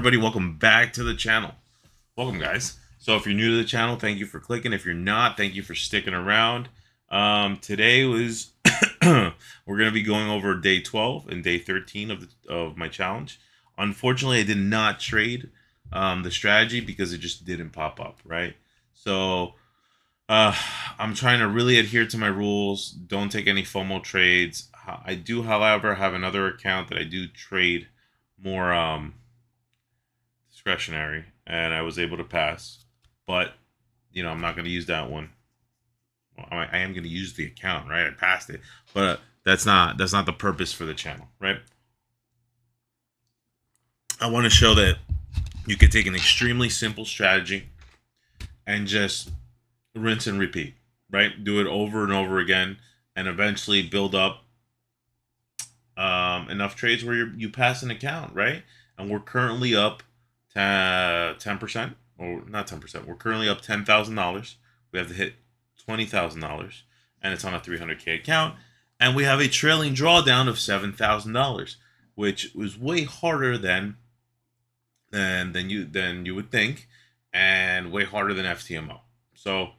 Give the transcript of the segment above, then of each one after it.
everybody? Welcome back to the channel. Welcome, guys. So if you're new to the channel, thank you for clicking. If you're not, thank you for sticking around. Today was we're going to be going over day 12 and day 13 of my challenge. Unfortunately, I did not trade the strategy because it just didn't pop up, right? So I'm trying to really adhere to my rules. Don't take any FOMO trades. I do, however, have another account that I do trade more discretionary, and I was able to pass. But I'm not going to use that one. Well, I am going to use the account, right? I passed it, but that's not the purpose for the channel, right? I want to show that you can take an extremely simple strategy and just rinse and repeat, right? Do it over and over again, and eventually build up enough trades where you pass an account, right? And we're currently up 10%, or not 10%. We're currently up $10,000. We have to hit $20,000, and it's on a 300K account. And we have a trailing drawdown of $7,000, which was way harder than you would think, and way harder than FTMO. So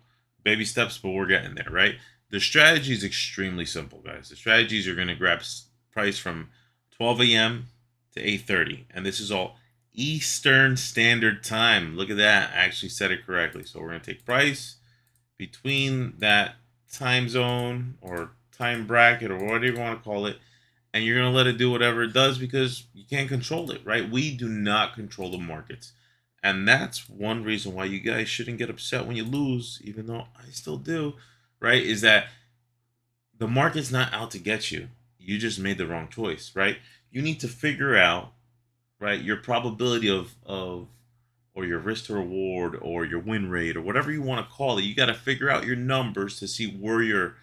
baby steps, but we're getting there, right? The strategy is extremely simple, guys. The strategies are going to grab price from 12 a.m. to 8:30, and this is all Eastern Standard Time. Look at that. I actually said it correctly. So we're going to take price between that time zone or time bracket or whatever you want to call it, and you're going to let it do whatever it does because you can't control it, right? We do not control the markets. And that's one reason why you guys shouldn't get upset when you lose, even though I still do, right? Is that the market's not out to get you. You just made the wrong choice, right? You need to figure out, right, your probability of or your risk to reward or your win rate or whatever you want to call it. You got to figure out your numbers to see where your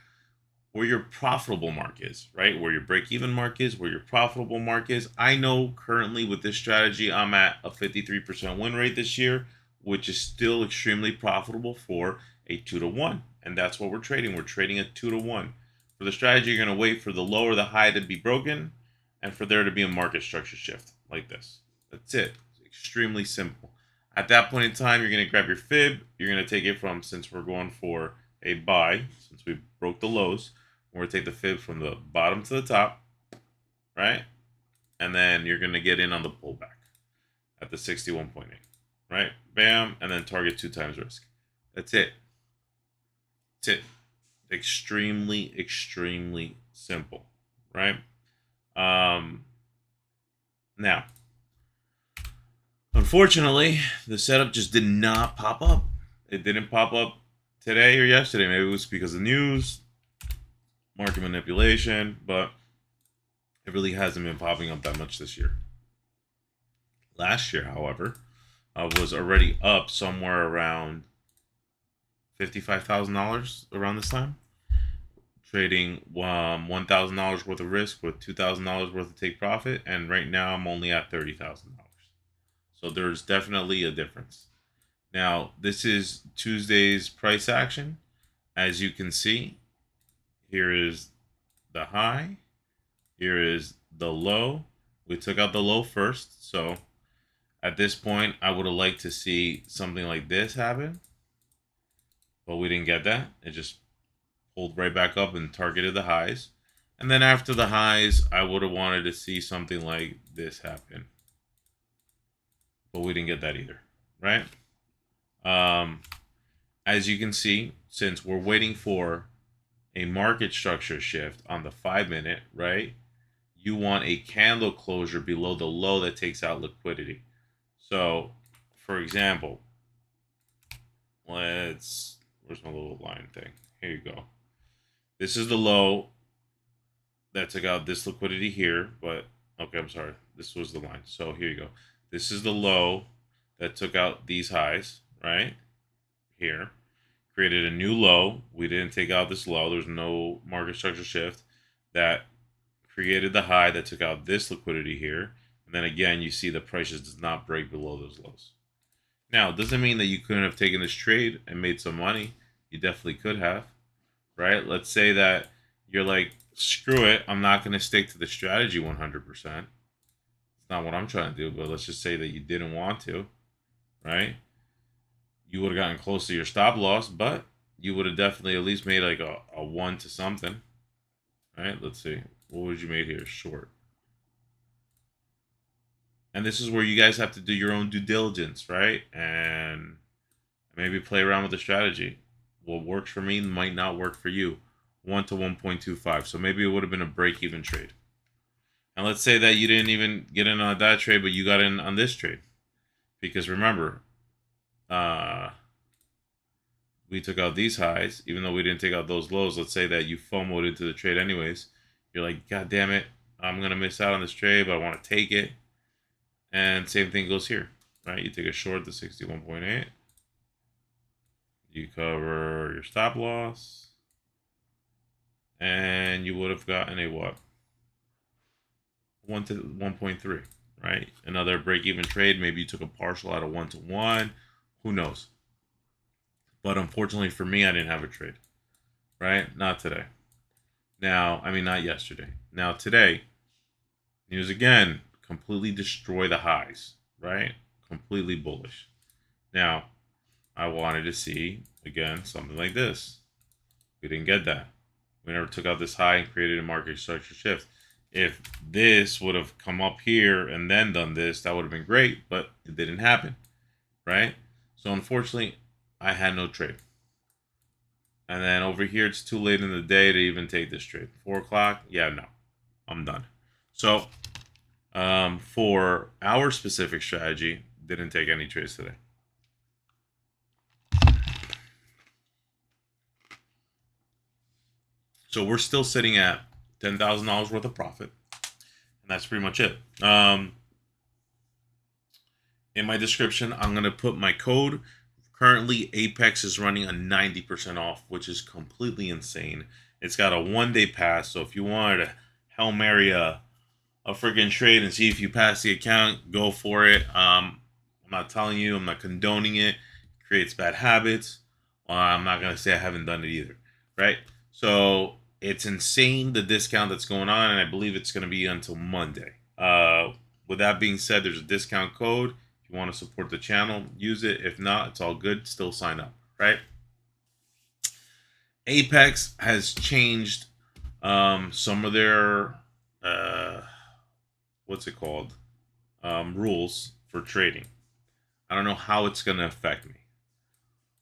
profitable mark is, right? Where your break-even mark is, where your profitable mark is. I know currently with this strategy, I'm at a 53% win rate this year, which is still extremely profitable for a 2-to-1. And that's what we're trading. We're trading a 2-to-1. For the strategy, you're going to wait for the low or the high to be broken and for there to be a market structure shift like this. That's it. It's extremely simple. At that point in time, you're going to grab your fib. You're going to take it from, since we're going for a buy, since we broke the lows, we're going to take the fib from the bottom to the top, right? And then you're going to get in on the pullback at the 61.8, right? Bam, and then target 2 times risk. That's it. That's it. Extremely, extremely simple, right? Now, unfortunately, the setup just did not pop up. It didn't pop up today or yesterday. Maybe it was because of news, market manipulation, but it really hasn't been popping up that much this year. Last year, however, was already up somewhere around $55,000 around this time, trading $1,000 worth of risk with $2,000 worth of take profit, and right now I'm only at $30,000. So there's definitely a difference. Now, this is Tuesday's price action. As you can see, here is the high, here is the low. We took out the low first, so at this point, I would have liked to see something like this happen, but we didn't get that. It just pulled right back up and targeted the highs. And then after the highs, I would have wanted to see something like this happen, but we didn't get that either, right? As you can see, since we're waiting for a market structure shift on the 5-minute, right? You want a candle closure below the low that takes out liquidity. So, for example, where's my little line thing? Here you go. This is the low that took out this liquidity here, but okay, I'm sorry. This was the line. So here you go. This is the low that took out these highs, right? Here. Created a new low. We didn't take out this low. There's no market structure shift. That created the high that took out this liquidity here. And then again, you see the prices does not break below those lows. Now, it doesn't mean that you couldn't have taken this trade and made some money. You definitely could have, right? Let's say that you're like, screw it, I'm not going to stick to the strategy 100%. It's It's not what I'm trying to do, but let's just say that you didn't want to, right? You would have gotten close to your stop loss, but you would have definitely at least made like a one to something, right? Let's see. What would you made here? Short. And this is where you guys have to do your own due diligence, right? And maybe play around with the strategy. What works for me might not work for you. 1 to 1.25. So maybe it would have been a break even trade. And let's say that you didn't even get in on that trade, but you got in on this trade. Because remember, we took out these highs, even though we didn't take out those lows. Let's say that you FOMO'd into the trade anyways. You're like, God damn it, I'm going to miss out on this trade, but I want to take it. And same thing goes here, right? You take a short to 61.8. You cover your stop loss. And you would have gotten a what? 1 to 1.3, right? Another break-even trade. Maybe you took a partial out of 1 to 1. Who knows? But unfortunately for me, I didn't have a trade, right? Not today. Now, I mean, not yesterday. Now, today, news again, completely destroy the highs, right? Completely bullish. Now, I wanted to see, again, something like this. We didn't get that. We never took out this high and created a market structure shift. If this would have come up here and then done this, that would have been great, but it didn't happen, right? So unfortunately, I had no trade. And then over here, it's too late in the day to even take this trade. 4 o'clock, yeah, no, I'm done. So for our specific strategy, didn't take any trades today. So we're still sitting at $10,000 worth of profit. And that's pretty much it. In my description, I'm going to put my code. Currently, Apex is running a 90% off, which is completely insane. It's got a 1-day pass. So if you wanted to Hail Mary a freaking trade and see if you pass the account, go for it. I'm not telling you, I'm not condoning it. It creates bad habits. I'm not going to say I haven't done it either, right? So it's insane the discount that's going on, and I believe it's going to be until Monday. With that being said, there's a discount code. If you want to support the channel, use it. If not, it's all good. Still sign up, right? Apex has changed some of their what's it called rules for trading. I don't know how it's going to affect me.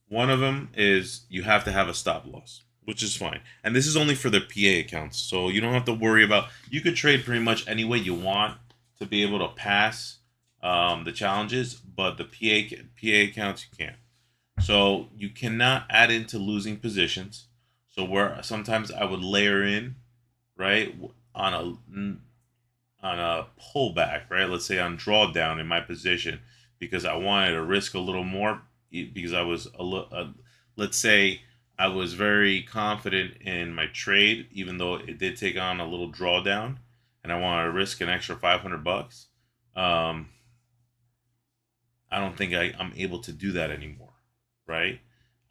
One of them is you have to have a stop loss, which is fine. And this is only for the PA accounts. So you don't have to worry about, you could trade pretty much any way you want to be able to pass the challenges, but the PA accounts you can't. So you cannot add into losing positions. So where sometimes I would layer in, right, on a pullback, right? Let's say on drawdown in my position because I wanted to risk a little more because I was let's say I was very confident in my trade, even though it did take on a little drawdown, and I wanted to risk an extra $500. I don't think I'm able to do that anymore, right?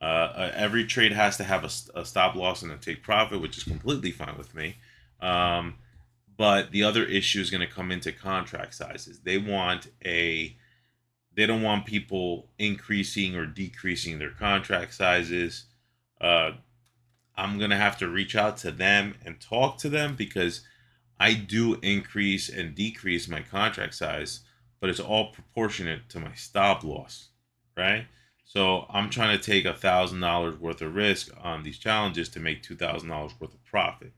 Every trade has to have a stop loss and a take profit, which is completely fine with me. But the other issue is going to come into contract sizes. They don't want people increasing or decreasing their contract sizes. I'm going to have to reach out to them and talk to them because I do increase and decrease my contract size, but it's all proportionate to my stop loss, right? So I'm trying to take $1,000 worth of risk on these challenges to make $2,000 worth of profit.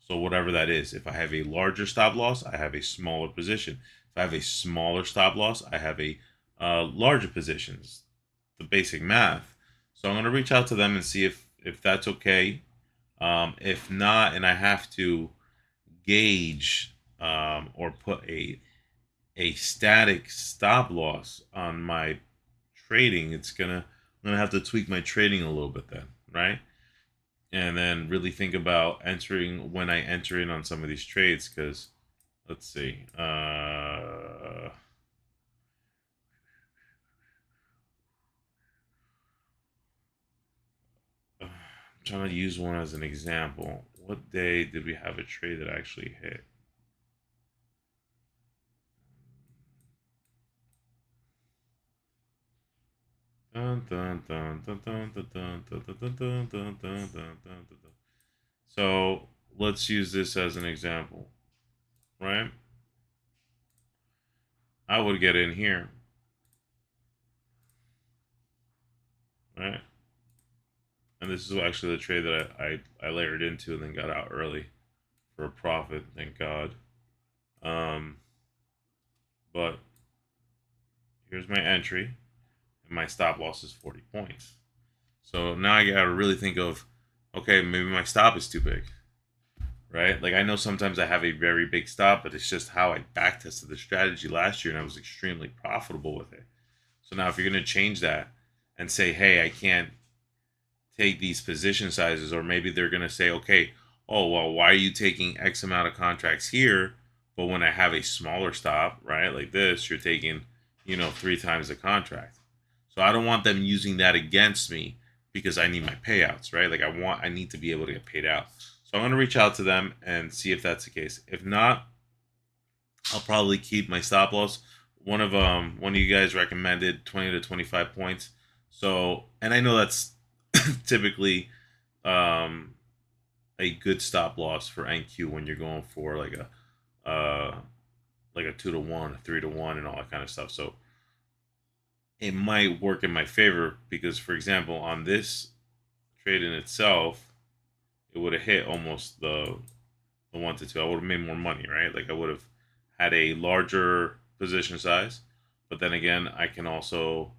So whatever that is, if I have a larger stop loss, I have a smaller position. If I have a smaller stop loss, I have a larger positions. The basic math. So I'm going to reach out to them and see if that's okay. If not, and I have to gauge or put a static stop loss on my trading, I'm gonna have to tweak my trading a little bit then, right? And then really think about entering when I enter in on some of these trades because let's see. I'm trying to use one as an example. What day did we have a trade that actually hit? Dun, dun, dun, dun, dun, dun, dun, dun, dun, dun, dun, dun, dun, dun, dun, dun. So let's use this as an example, right? I would get in here, right? And this is actually the trade that I layered into and then got out early for a profit, thank God. Um, but here's my entry, and my stop loss is 40 points. So now I gotta really think of, okay, maybe my stop is too big, right? Like I know sometimes I have a very big stop, but it's just how I back tested the strategy last year, and I was extremely profitable with it. So now if you're gonna change that and say, hey, I can't take these position sizes, or maybe they're gonna say, okay, oh well, why are you taking X amount of contracts here, but when I have a smaller stop, right, like this, you're taking, 3 times the contract. So I don't want them using that against me because I need my payouts, right? Like I need to be able to get paid out. So I'm gonna reach out to them and see if that's the case. If not, I'll probably keep my stop loss. One of you guys recommended 20 to 25 points. So, and I know that's typically um a good stop loss for NQ when you're going for like a 2 to 1, a 3 to 1, and all that kind of stuff. So it might work in my favor because, for example, on this trade in itself, it would have hit almost the 1 to 2. I would have made more money, right? Like I would have had a larger position size, but then again, I can also,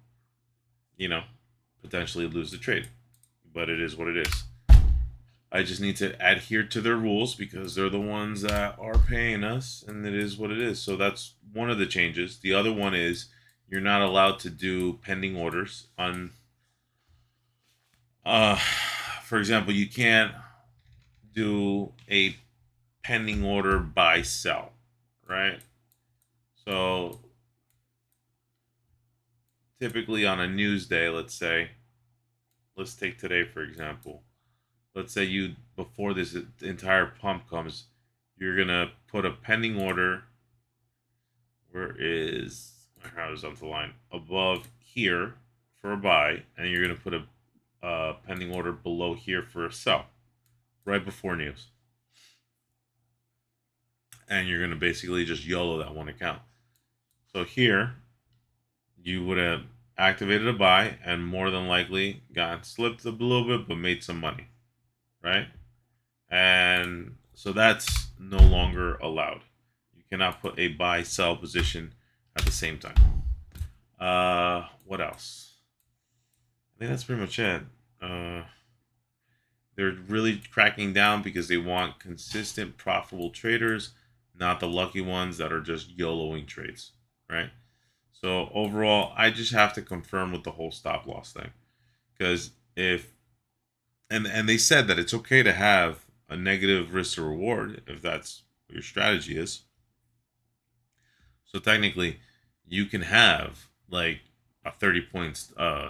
you know, potentially lose the trade. But it is what it is. I just need to adhere to their rules because they're the ones that are paying us, and it is what it is. So that's one of the changes. The other one is you're not allowed to do pending orders on. Uh, for example, you can't do a pending order buy sell, right? So typically on a news day, let's take today for example. Let's say you before this entire pump comes, you're gonna put a pending order. Where is my horizontal line above here for a buy, and you're gonna put a pending order below here for a sell right before news, and you're gonna basically just YOLO that one account. So here you would have activated a buy and more than likely gotten slipped a little bit but made some money, right? And so that's no longer allowed. You cannot put a buy sell position at the same time. What else? I think that's pretty much it. Uh, they're really cracking down because they want consistent, profitable traders, not the lucky ones that are just YOLOing trades, right? So overall, I just have to confirm with the whole stop loss thing because if and they said that it's okay to have a negative risk to reward if that's what your strategy is. So technically, you can have like a 30 point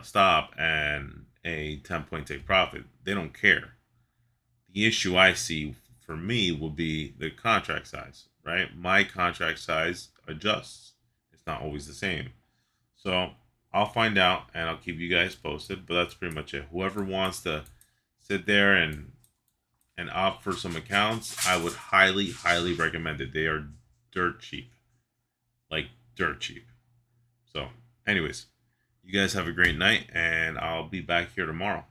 stop and a 10-point take profit. They don't care. The issue I see for me will be the contract size, right? My contract size adjusts. It's not always the same. So I'll find out and I'll keep you guys posted. But that's pretty much it. Whoever wants to sit there and opt for some accounts, I would highly, highly recommend it. They are dirt cheap, like dirt cheap. So, anyways, you guys have a great night, and I'll be back here tomorrow.